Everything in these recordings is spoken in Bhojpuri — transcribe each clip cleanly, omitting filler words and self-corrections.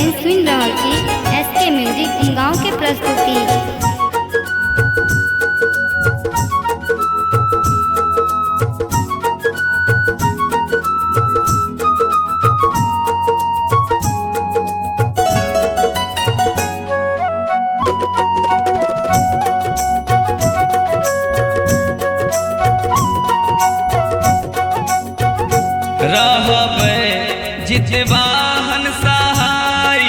एन सुन रहल छी एसके म्यूजिक गाँव के प्रस्तुति। रहबै जितवाहन सहाय,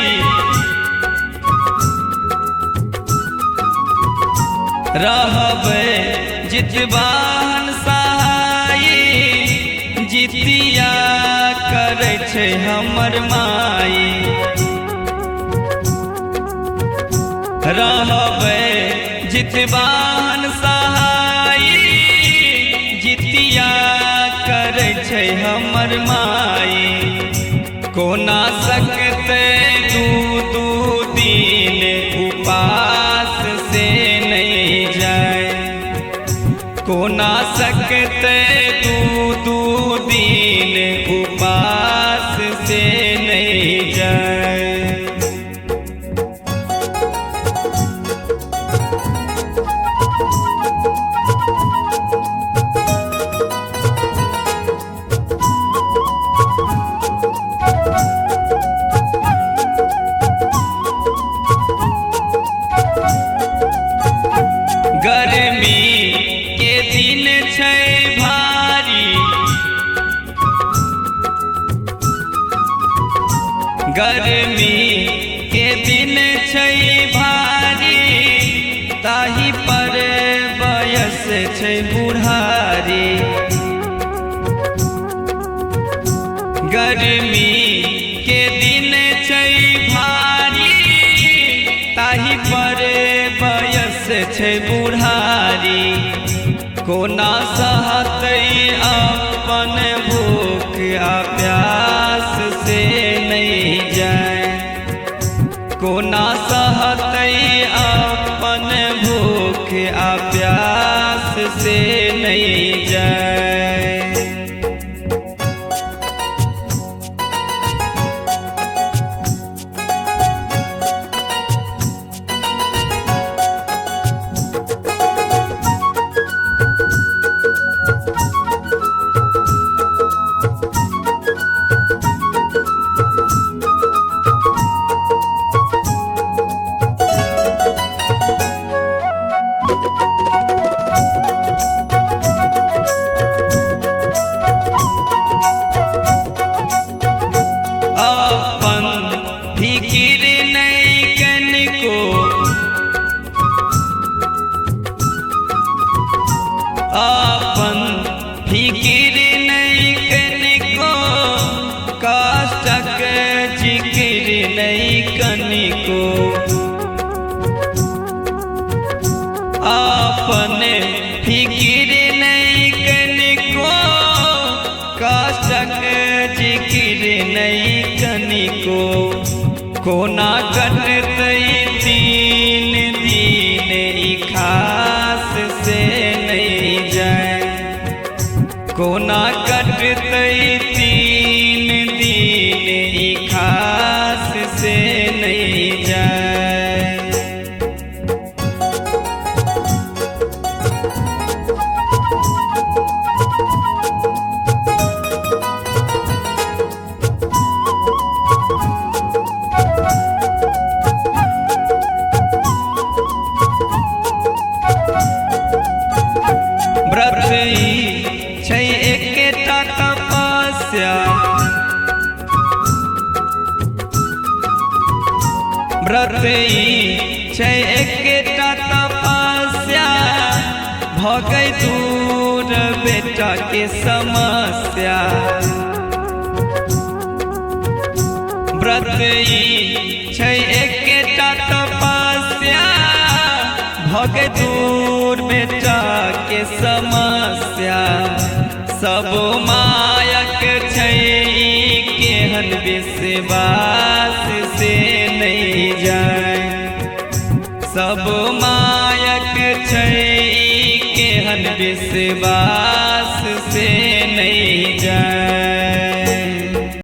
रहबै जितवाहन सहाय, जितिया करै छै हमर माई। रहबै जितवाहन सहाय, जितिया करै छै हमर माई। कोना सकते दू दिन उपास से नहीं जाए, कोना सकते दू दिन उपास से नहीं जाए। गर्मी के दिन छै भारी, गर्मी के दिन छै भारी, ताही पर बयस छै बुढ़ारी। गर्मी के दिन छै भारी, ताही पर बयस छै बुढ़ारी। कोना सहतै अपन भूख आ प्यास से नहीं जाए, कोना सहतै अपन भूख आ प्यास से नहीं जाए। अपन फिकिर नहीं कनिको, अपन फिकिर नहीं कनिको, कष्टक जिक्र नहीं कनिको। अपन फिकिर नहीं कनिको, कष्टक जिक्र नहीं कनिको। कोना कटतै तीन दिन ई खास से नहीं जाए, कोना कटतै तीन दिन ई खास से नहीं जाए। व्रत छै एकेटा तपस्या, व्रत छै एकेटा तपस्या, भगै दूर बेटा के समस्या। व्रत छै एकेटा तपस्या, भगै दूर बेटा के समस्या। सब मायक छै केहन विश्वास से नहीं जाए, सब मायक छै केहन विश्वास